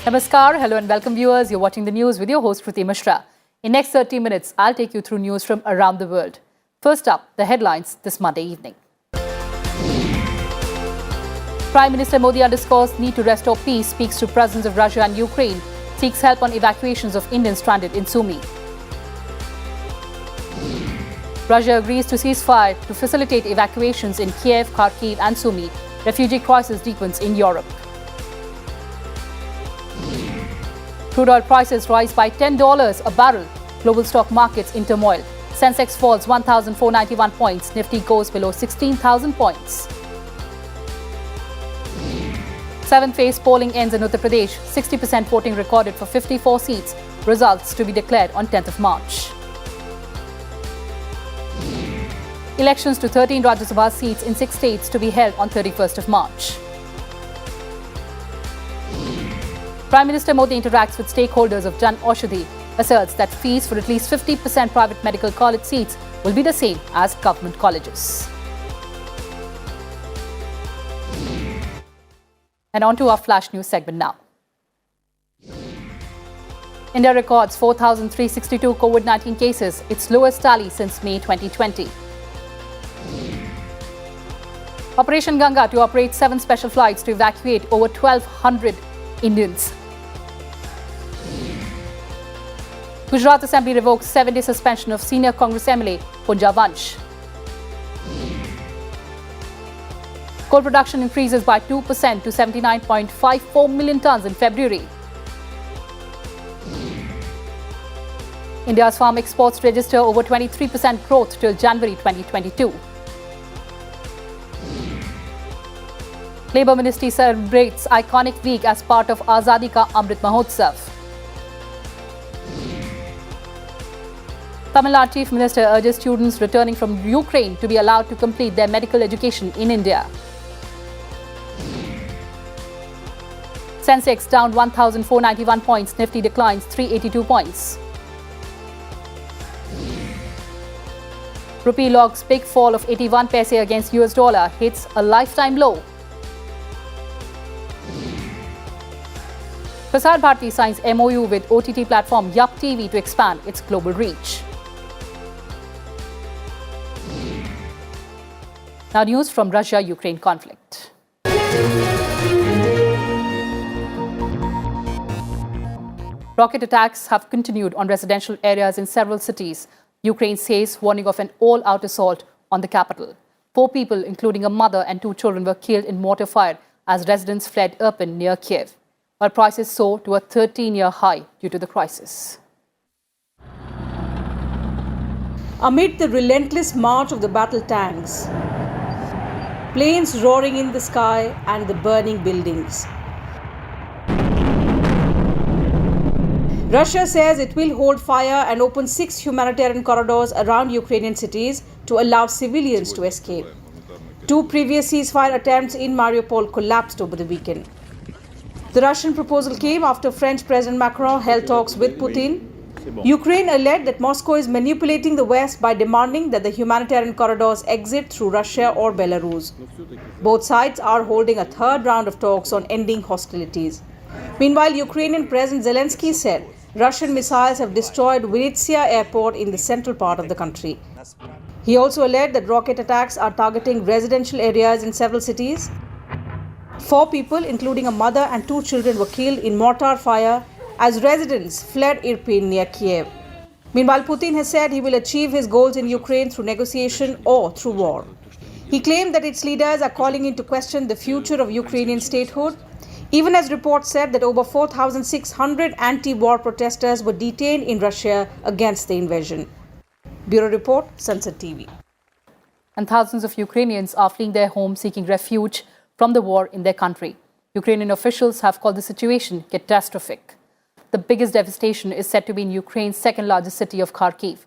Namaskar, hello and welcome viewers. You're watching the news with your host Kriti Mishra. In next 30 minutes, I'll take you through news from around the world. First up, the headlines this Monday evening. Prime Minister Modi underscores need to restore peace, speaks to presidents of Russia and Ukraine, seeks help on evacuations of Indians stranded in Sumy. Russia agrees to ceasefire to facilitate evacuations in Kiev, Kharkiv and Sumy. Refugee crisis deepens in Europe. Crude oil prices rise by $10 a barrel. Global stock markets in turmoil. Sensex falls 1,491 points. Nifty goes below 16,000 points. Seventh phase polling ends in Uttar Pradesh. 60% voting recorded for 54 seats. Results to be declared on 10th of March. Elections to 13 Rajya Sabha seats in 6 states to be held on 31st of March. Prime Minister Modi interacts with stakeholders of Jan Aushadhi, asserts that fees for at least 50% private medical college seats will be the same as government colleges. And on to our flash news segment now. India records 4,362 COVID-19 cases, its lowest tally since May 2020. Operation Ganga to operate 7 special flights to evacuate over 1,200 Indians. Gujarat Assembly revokes 7-day suspension of senior Congress MLA Punja Vansh. Coal production increases by 2% to 79.54 million tonnes in February. India's farm exports register over 23% growth till January 2022. Labour Ministry celebrates iconic week as part of Azadi Ka Amrit Mahotsav. Tamil Nadu Chief Minister urges students returning from Ukraine to be allowed to complete their medical education in India. Sensex down 1,491 points, Nifty declines 382 points. Rupee logs big fall of 81 paise against US dollar, hits a lifetime low. Prasar Bharati signs MOU with OTT platform Yup TV to expand its global reach. Now news from Russia-Ukraine conflict. Rocket attacks have continued on residential areas in several cities. Ukraine says warning of an all-out assault on the capital. 4 people, including a mother and 2 children, were killed in mortar fire as residents fled Irpin near Kiev, while prices soared to a 13-year high due to the crisis. Amid the relentless march of the battle tanks, planes roaring in the sky and the burning buildings, Russia says it will hold fire and open 6 humanitarian corridors around Ukrainian cities to allow civilians to escape. 2 previous ceasefire attempts in Mariupol collapsed over the weekend. The Russian proposal came after French President Macron held talks with Putin. Ukraine alleged that Moscow is manipulating the West by demanding that the humanitarian corridors exit through Russia or Belarus. Both sides are holding a 3rd round of talks on ending hostilities. Meanwhile, Ukrainian President Zelensky said Russian missiles have destroyed Vinnytsia airport in the central part of the country. He also alleged that rocket attacks are targeting residential areas in several cities. 4 people, including a mother and 2 children, were killed in mortar fire as residents fled Irpin near Kiev. Meanwhile, Putin has said he will achieve his goals in Ukraine through negotiation or through war. He claimed that its leaders are calling into question the future of Ukrainian statehood, even as reports said that over 4,600 anti-war protesters were detained in Russia against the invasion. Bureau Report, Sansad TV. And thousands of Ukrainians are fleeing their homes seeking refuge from the war in their country. Ukrainian officials have called the situation catastrophic. The biggest devastation is said to be in Ukraine's 2nd largest city of Kharkiv.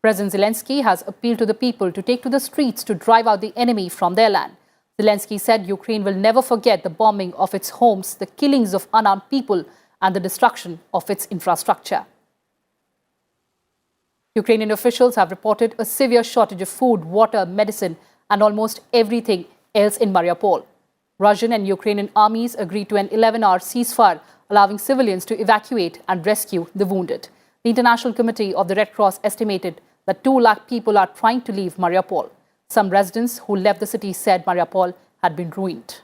President Zelensky has appealed to the people to take to the streets to drive out the enemy from their land. Zelensky said Ukraine will never forget the bombing of its homes, the killings of unarmed people, and the destruction of its infrastructure. Ukrainian officials have reported a severe shortage of food, water, medicine, and almost everything else in Mariupol. Russian and Ukrainian armies agreed to an 11-hour ceasefire allowing civilians to evacuate and rescue the wounded. The International Committee of the Red Cross estimated that 2 lakh people are trying to leave Mariupol. Some residents who left the city said Mariupol had been ruined.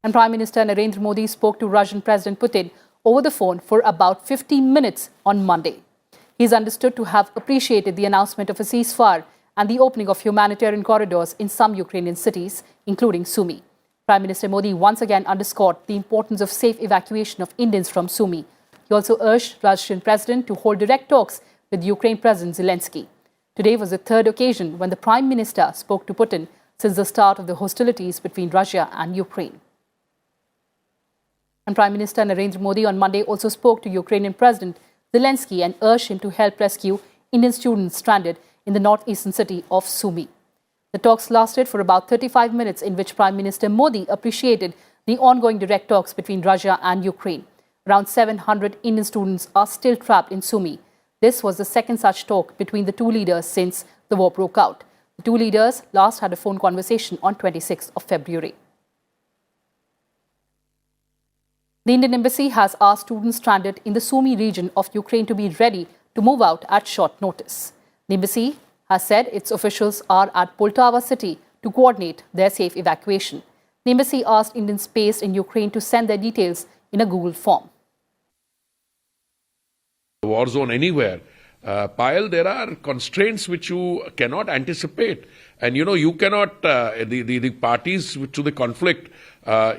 And Prime Minister Narendra Modi spoke to Russian President Putin over the phone for about 15 minutes on Monday. He is understood to have appreciated the announcement of a ceasefire and the opening of humanitarian corridors in some Ukrainian cities, including Sumy. Prime Minister Modi once again underscored the importance of safe evacuation of Indians from Sumy. He also urged Russian President to hold direct talks with Ukraine President Zelensky. Today was the third occasion when the Prime Minister spoke to Putin since the start of the hostilities between Russia and Ukraine. And Prime Minister Narendra Modi on Monday also spoke to Ukrainian President Zelensky and urged him to help rescue Indian students stranded in the northeastern city of Sumy. The talks lasted for about 35 minutes, in which Prime Minister Modi appreciated the ongoing direct talks between Russia and Ukraine. Around 700 Indian students are still trapped in Sumy. This was the second such talk between the two leaders since the war broke out. The two leaders last had a phone conversation on 26th of February. The Indian Embassy has asked students stranded in the Sumy region of Ukraine to be ready to move out at short notice. The embassy has said its officials are at Poltava city to coordinate their safe evacuation. The embassy asked Indians based in Ukraine to send their details in a Google form. War zone anywhere. Payal, there are constraints which you cannot anticipate. And you cannot, the parties to the conflict,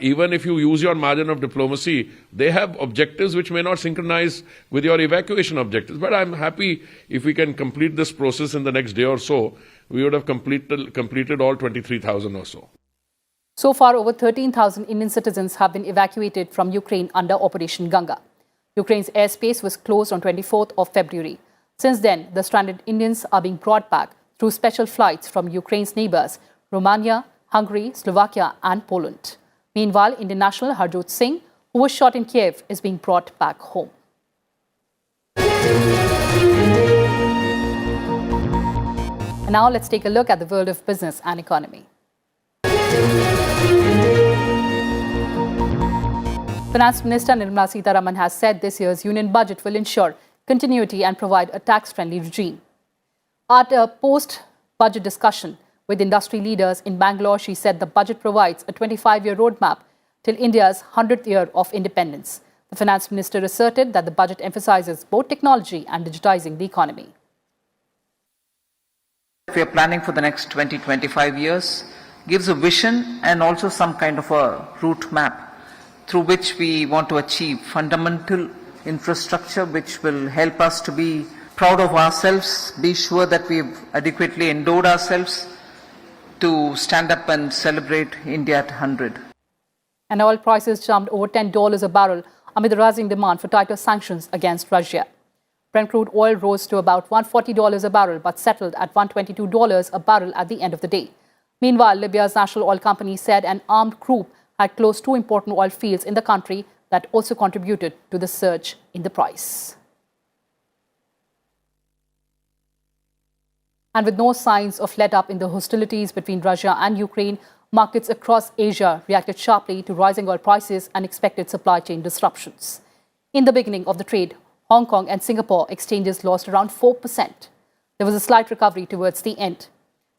even if you use your margin of diplomacy, they have objectives which may not synchronize with your evacuation objectives. But I'm happy if we can complete this process in the next day or so. We would have completed all 23,000 or so. So far, over 13,000 Indian citizens have been evacuated from Ukraine under Operation Ganga. Ukraine's airspace was closed on 24th of February. Since then, the stranded Indians are being brought back through special flights from Ukraine's neighbors, Romania, Hungary, Slovakia and Poland. Meanwhile, Indian national Harjot Singh, who was shot in Kiev, is being brought back home. And now let's take a look at the world of business and economy. Finance Minister Nirmala Sitharaman has said this year's union budget will ensure continuity and provide a tax-friendly regime. At a post-budget discussion with industry leaders in Bangalore, she said the budget provides a 25-year roadmap till India's 100th year of independence. The finance minister asserted that the budget emphasizes both technology and digitizing the economy. We are planning for the next 20-25 years, gives a vision and also some kind of a route map through which we want to achieve fundamental infrastructure which will help us to be proud of ourselves, be sure that we've adequately endowed ourselves to stand up and celebrate India at 100. And oil prices jumped over $10 a barrel amid the rising demand for tighter sanctions against Russia. Brent crude oil rose to about $140 a barrel but settled at $122 a barrel at the end of the day. Meanwhile, Libya's national oil company said an armed group had closed 2 important oil fields in the country that also contributed to the surge in the price. And with no signs of let-up in the hostilities between Russia and Ukraine, markets across Asia reacted sharply to rising oil prices and expected supply chain disruptions. In the beginning of the trade, Hong Kong and Singapore exchanges lost around 4%. There was a slight recovery towards the end.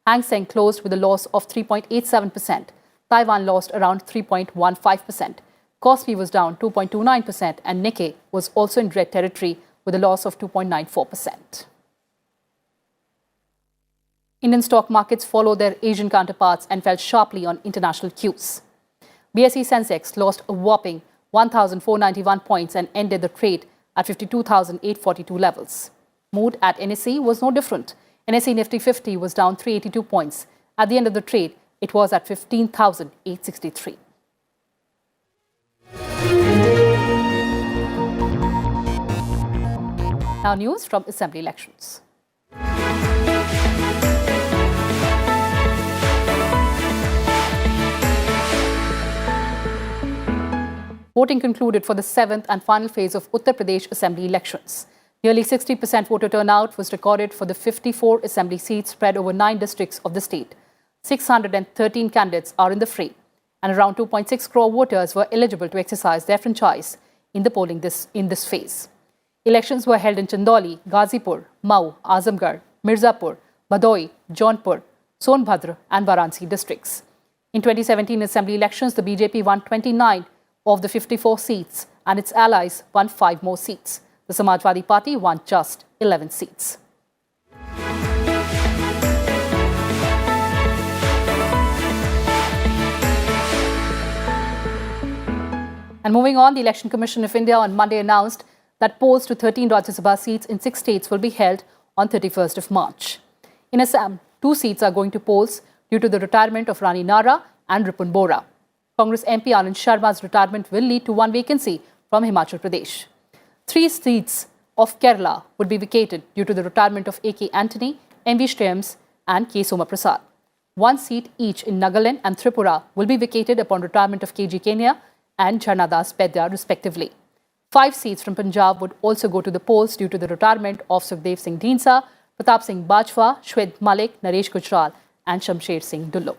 Hang Seng closed with a loss of 3.87%. Taiwan lost around 3.15%. Kospi was down 2.29% and Nikkei was also in red territory with a loss of 2.94%. Indian stock markets followed their Asian counterparts and fell sharply on international cues. BSE Sensex lost a whopping 1,491 points and ended the trade at 52,842 levels. Mood at NSE was no different. NSE Nifty 50 was down 382 points. At the end of the trade, it was at 15,863. Now news from Assembly elections. Voting concluded for the 7th and final phase of Uttar Pradesh Assembly elections. Nearly 60% voter turnout was recorded for the 54 Assembly seats spread over 9 districts of the state. 613 candidates are in the fray. and around 2.6 crore voters were eligible to exercise their franchise in the polling in this phase. Elections were held in Chandoli, Ghazipur, Mau, Azamgarh, Mirzapur, Bhadoi, Jaunpur, Sonbhadra and Varanasi districts. In 2017 assembly elections, the BJP won 29 of the 54 seats and its allies won 5 more seats. The Samajwadi Party won just 11 seats. And moving on, the Election Commission of India on Monday announced that polls to 13 Rajya Sabha seats in 6 states will be held on 31st of March. In Assam, 2 seats are going to polls due to the retirement of Rani Nara and Ripun Bora. Congress MP Anand Sharma's retirement will lead to 1 vacancy from Himachal Pradesh. 3 seats of Kerala would be vacated due to the retirement of A.K. Antony, M.V. Shreyams and K. Soma Prasad. 1 seat each in Nagaland and Tripura will be vacated upon retirement of K.G. Kenya and Jharnadas Pedya respectively. 5 seats from Punjab would also go to the polls due to the retirement of Sukhdev Singh Dhinsa, Pratap Singh Bajwa, Shwed Malik, Naresh Gujral and Shamsher Singh Dullo.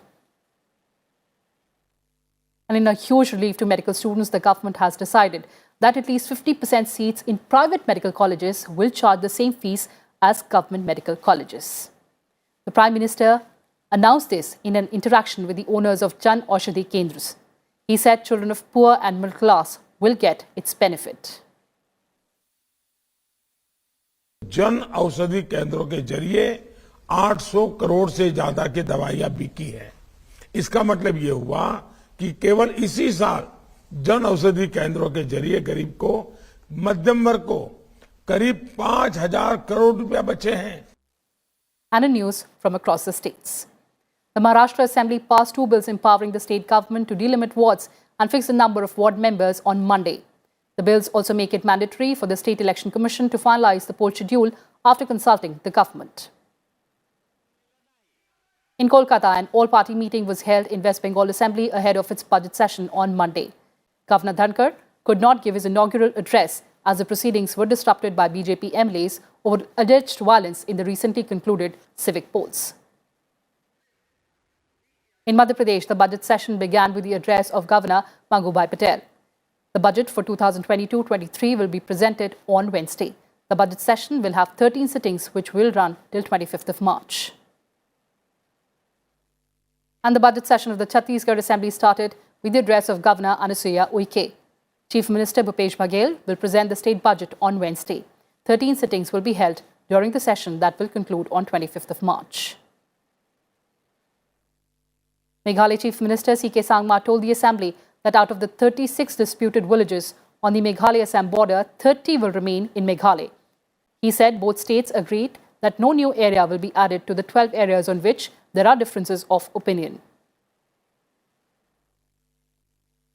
And in a huge relief to medical students, the government has decided that at least 50% seats in private medical colleges will charge the same fees as government medical colleges. The Prime Minister announced this in an interaction with the owners of Jan Aushadhi Kendras. He said children of poor and middle class will get its benefit. Jan Aushadhi केंद्रों के जरिए 800 करोड़ से ज्यादा की दवाइयां बिकी है। इसका मतलब ये हुआ कि केवल इसी साल जन औषधि केंद्रों के जरिए गरीब को, मध्यम वर्ग को करीब 5,000 करोड़ रुपया बचे हैं। And a news from across the states. The Maharashtra Assembly passed 2 bills empowering the state government to delimit wards and fix the number of ward members on Monday. The bills also make it mandatory for the State Election Commission to finalize the poll schedule after consulting the government. In Kolkata, an all-party meeting was held in West Bengal Assembly ahead of its budget session on Monday. Governor Dhankar could not give his inaugural address as the proceedings were disrupted by BJP MLAs over alleged violence in the recently concluded civic polls. In Madhya Pradesh, the budget session began with the address of Governor Mangubhai Patel. The budget for 2022-23 will be presented on Wednesday. The budget session will have 13 sittings which will run till 25th of March. And the budget session of the Chhattisgarh Assembly started with the address of Governor Anasuya Uike. Chief Minister Bhupesh Baghel will present the state budget on Wednesday. 13 sittings will be held during the session that will conclude on 25th of March. Meghalaya Chief Minister C.K. Sangma told the Assembly that out of the 36 disputed villages on the Meghalaya-Assam border, 30 will remain in Meghalaya. He said both states agreed that no new area will be added to the 12 areas on which there are differences of opinion.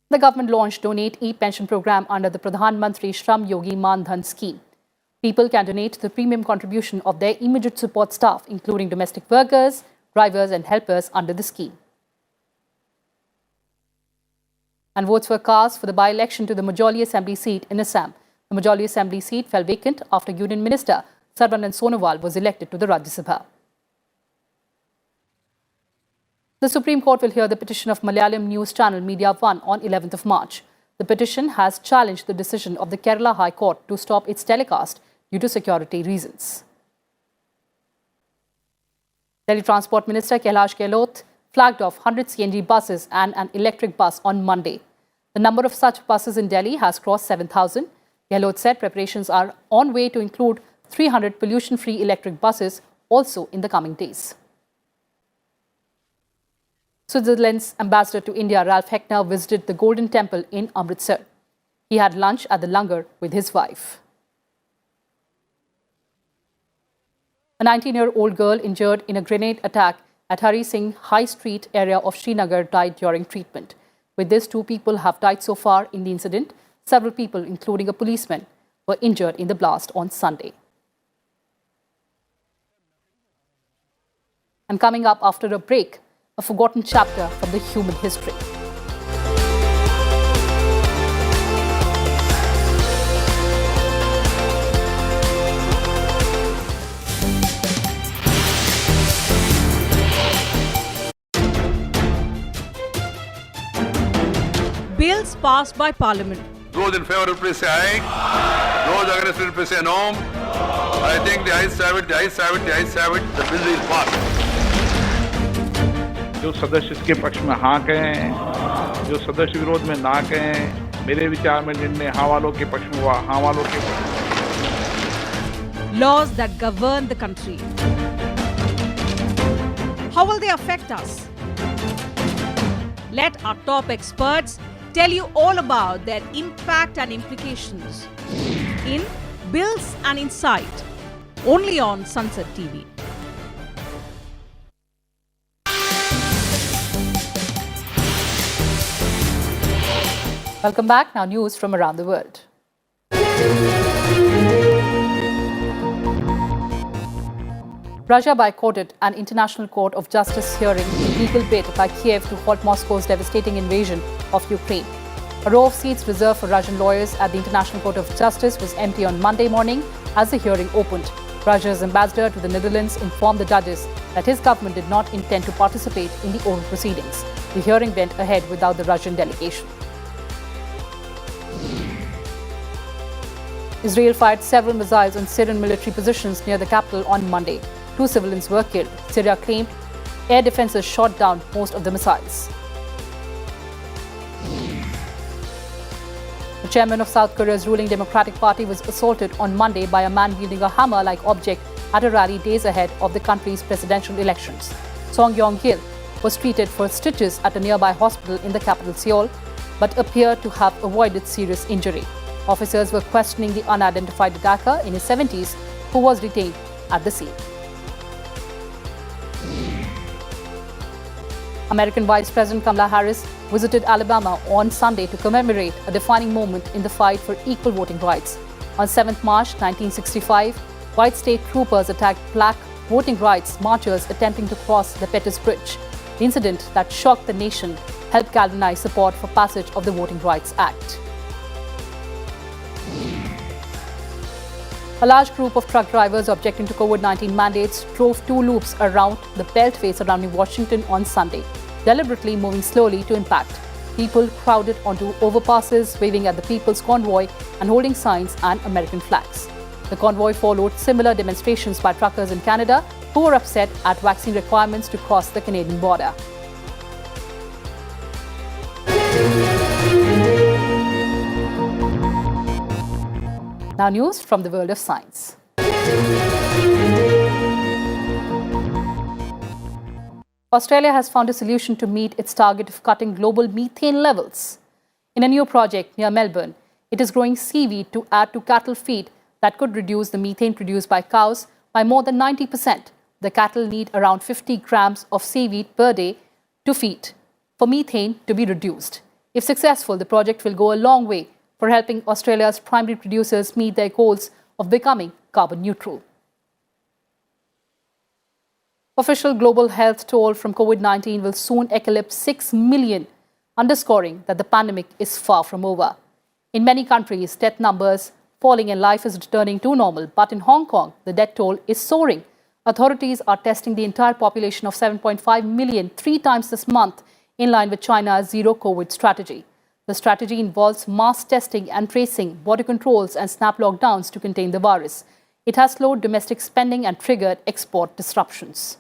The government launched Donate e-pension program under the Pradhan Mantri Shram Yogi Man Dhan scheme. People can donate the premium contribution of their immediate support staff, including domestic workers, drivers and helpers under the scheme. And votes were cast for the by-election to the Majoli Assembly seat in Assam. The Majoli Assembly seat fell vacant after Union Minister Sarbanand Sonowal was elected to the Rajya Sabha. The Supreme Court will hear the petition of Malayalam news channel Media One on 11th of March. The petition has challenged the decision of the Kerala High Court to stop its telecast due to security reasons. Delhi Transport Minister Kailash Gehlot flagged off 100 CNG buses and an electric bus on Monday. The number of such buses in Delhi has crossed 7,000. Gehlot said preparations are on way to include 300 pollution-free electric buses also in the coming days. Switzerland's ambassador to India, Ralph Heckner, visited the Golden Temple in Amritsar. He had lunch at the Langar with his wife. A 19-year-old girl injured in a grenade attack at Hari Singh High Street area of Srinagar died during treatment. With this, 2 people have died so far in the incident. Several people, including a policeman, were injured in the blast on Sunday. And coming up after a break, a forgotten chapter from the human history. was passed by Parliament. Those in favour please say aye. Those against it please say no. I think the ayes have it, the ayes have it, the ayes have it. The bill is passed. जो सदस्य इसके पक्ष में हाँ कहें, जो सदस्य विरोध में ना कहें, मेरे विचार में निर्णय हाँ वालों के पक्ष में हुआ, हाँ वालों के पक्ष में। Laws that govern the country. How will they affect us? Let our top experts tell you all about their impact and implications in Bills and Insight, only on Sansad TV. Welcome back. Now news from around the world. Russia boycotted an International Court of Justice hearing in legal bid by Kiev to halt Moscow's devastating invasion of Ukraine. A row of seats reserved for Russian lawyers at the International Court of Justice was empty on Monday morning as the hearing opened. Russia's ambassador to the Netherlands informed the judges that his government did not intend to participate in the oral proceedings. The hearing went ahead without the Russian delegation. Israel fired several missiles on Syrian military positions near the capital on Monday. 2 civilians were killed. Syria claimed air defenses shot down most of the missiles. The chairman of South Korea's ruling Democratic Party was assaulted on Monday by a man wielding a hammer-like object at a rally days ahead of the country's presidential elections. Song Yong-gil was treated for stitches at a nearby hospital in the capital Seoul, but appeared to have avoided serious injury. Officers were questioning the unidentified attacker in his 70s who was detained at the scene. American Vice President Kamala Harris visited Alabama on Sunday to commemorate a defining moment in the fight for equal voting rights. On 7th March 1965, white state troopers attacked black voting rights marchers attempting to cross the Pettus Bridge. The incident that shocked the nation helped galvanize support for passage of the Voting Rights Act. A large group of truck drivers objecting to COVID-19 mandates drove 2 loops around the beltway surrounding Washington on Sunday, deliberately moving slowly to impact. People crowded onto overpasses, waving at the People's Convoy and holding signs and American flags. The convoy followed similar demonstrations by truckers in Canada who were upset at vaccine requirements to cross the Canadian border. Now news from the world of science. Australia has found a solution to meet its target of cutting global methane levels. In a new project near Melbourne, it is growing seaweed to add to cattle feed that could reduce the methane produced by cows by more than 90%. The cattle need around 50 grams of seaweed per day to feed for methane to be reduced. If successful, the project will go a long way for helping Australia's primary producers meet their goals of becoming carbon neutral. Official global health toll from COVID-19 will soon eclipse 6 million, underscoring that the pandemic is far from over. In many countries, death numbers falling and life is returning to normal. But in Hong Kong, the death toll is soaring. Authorities are testing the entire population of 7.5 million 3 times this month, in line with China's zero-COVID strategy. The strategy involves mass testing and tracing, border controls and snap lockdowns to contain the virus. It has slowed domestic spending and triggered export disruptions.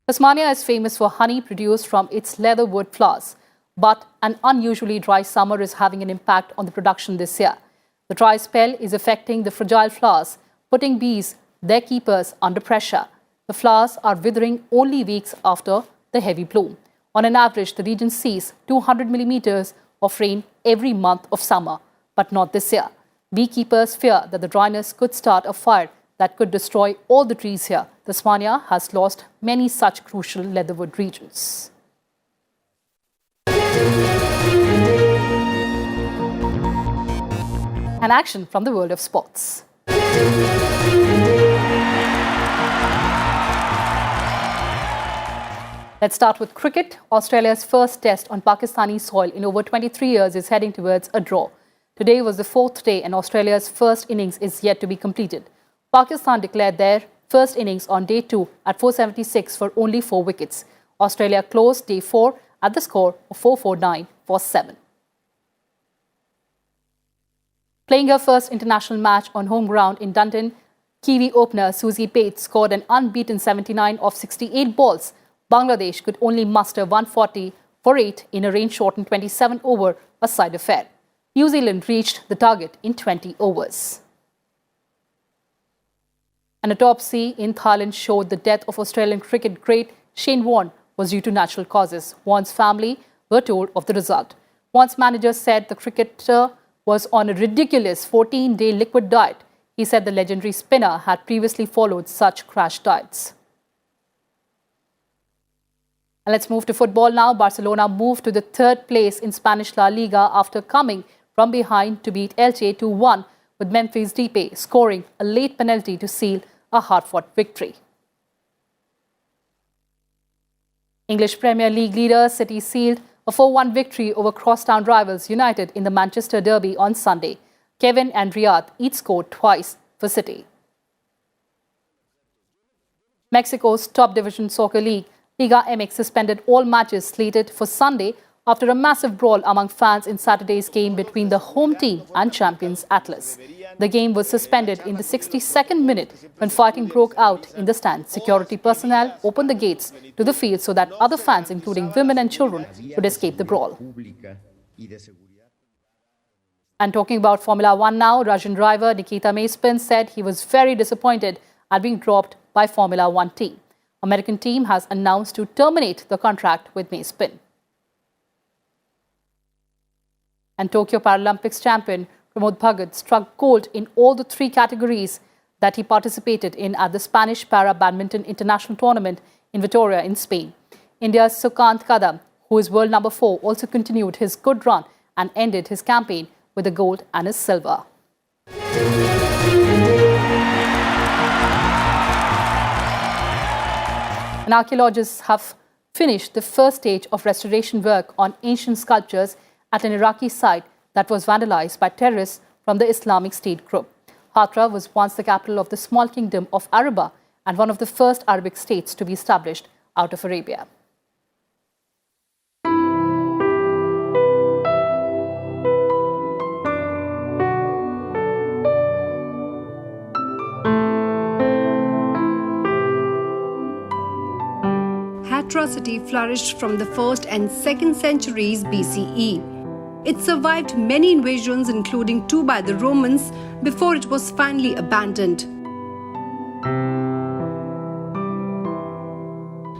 Tasmania is famous for honey produced from its leatherwood flowers, but an unusually dry summer is having an impact on the production this year. The dry spell is affecting the fragile flowers, putting bees, their keepers, under pressure. The flowers are withering only weeks after the heavy bloom. On an average, the region sees 200 millimeters of rain every month of summer, but not this year. Beekeepers fear that the dryness could start a fire that could destroy all the trees here. Tasmania has lost many such crucial leatherwood regions. And action from the world of sports. Let's start with cricket. Australia's first test on Pakistani soil in over 23 years is heading towards a draw. Today was the 4th day and Australia's first innings is yet to be completed. Pakistan declared their first innings on day 2 at 476 for only 4 wickets. Australia closed day 4 at the score of 4-4-9 for 7. Playing her first international match on home ground in Dunedin, Kiwi opener Susie Bates scored an unbeaten 79 off 68 balls. Bangladesh could only muster 140 for 8 in a rain-shortened 27-over a-side affair. New Zealand reached the target in 20 overs. An autopsy in Thailand showed the death of Australian cricket great Shane Warne was due to natural causes. Warne's family were told of the result. Warne's manager said the cricketer was on a ridiculous 14-day liquid diet. He said the legendary spinner had previously followed such crash diets. And let's move to football now. Barcelona moved to the third place in Spanish La Liga after coming from behind to beat Elche 2-1, with Memphis Depay scoring a late penalty to seal a hard-fought victory. English Premier League leader City sealed a 4-1 victory over crosstown rivals United in the Manchester Derby on Sunday. Kevin and Riyad each scored twice for City. Mexico's top division soccer league, Liga MX, suspended all matches slated for Sunday after a massive brawl among fans in Saturday's game between the home team and champions Atlas. The game was suspended in the 62nd minute when fighting broke out in the stands. Security personnel opened the gates to the field so that other fans, including women and children, could escape the brawl. And talking about Formula One now, Russian driver Nikita Mazepin said he was very disappointed at being dropped by Formula One team. American team has announced to terminate the contract with Mazepin. And Tokyo Paralympics champion Pramod Bhagat struck gold in all the 3 categories that he participated in at the Spanish Para Badminton International Tournament in Vitoria in Spain. India's Sukant Kadam, who is world number 4, also continued his good run and ended his campaign with a gold and a silver. And archaeologists have finished the first stage of restoration work on ancient sculptures at an Iraqi site that was vandalized by terrorists from the Islamic State group. Hatra was once the capital of the small kingdom of Araba and one of the first Arabic states to be established out of Arabia. Hatra city flourished from the 1st and 2nd centuries BCE. It survived many invasions, including 2 by the Romans, before it was finally abandoned.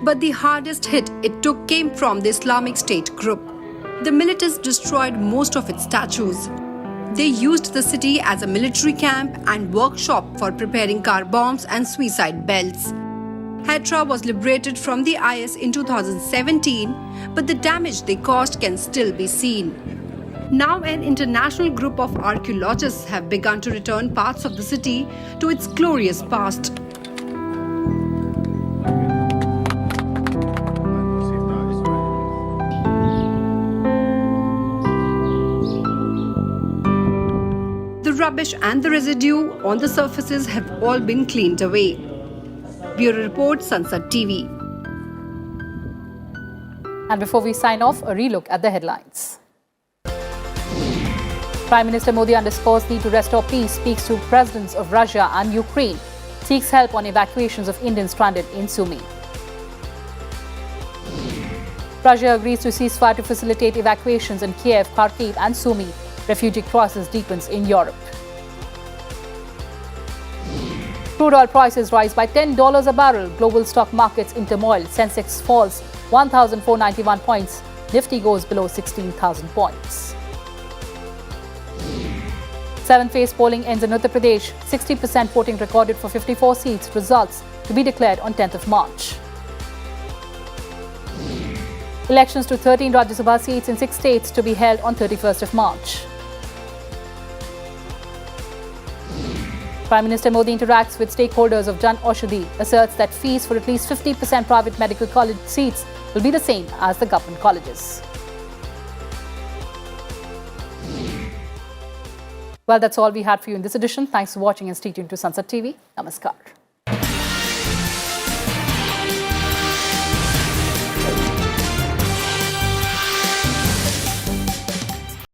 But the hardest hit it took came from the Islamic State group. The militants destroyed most of its statues. They used the city as a military camp and workshop for preparing car bombs and suicide belts. Hatra was liberated from the IS in 2017, but the damage they caused can still be seen. Now an international group of archaeologists have begun to return parts of the city to its glorious past. The rubbish and the residue on the surfaces have all been cleaned away. Bureau Report, Sansad TV. And before we sign off, a relook at the headlines. Prime Minister Modi underscores need to restore peace, speaks to presidents of Russia and Ukraine, seeks help on evacuations of Indians stranded in Sumy. Russia agrees to ceasefire to facilitate evacuations in Kiev, Kharkiv and Sumy. Refugee crisis deepens in Europe. Crude oil prices rise by $10 a barrel. Global stock markets in turmoil. Sensex falls 1,491 points. Nifty goes below 16,000 points. 7th-phase polling ends in Uttar Pradesh. 60% voting recorded for 54 seats. Results to be declared on 10th of March. Elections to 13 Rajya Sabha seats in 6 states to be held on 31st of March. Prime Minister Modi interacts with stakeholders of Jan Aushadhi, asserts that fees for at least 50% private medical college seats will be the same as the government colleges. Well, that's all we had for you in this edition. Thanks for watching and stay tuned to Sansad TV. Namaskar.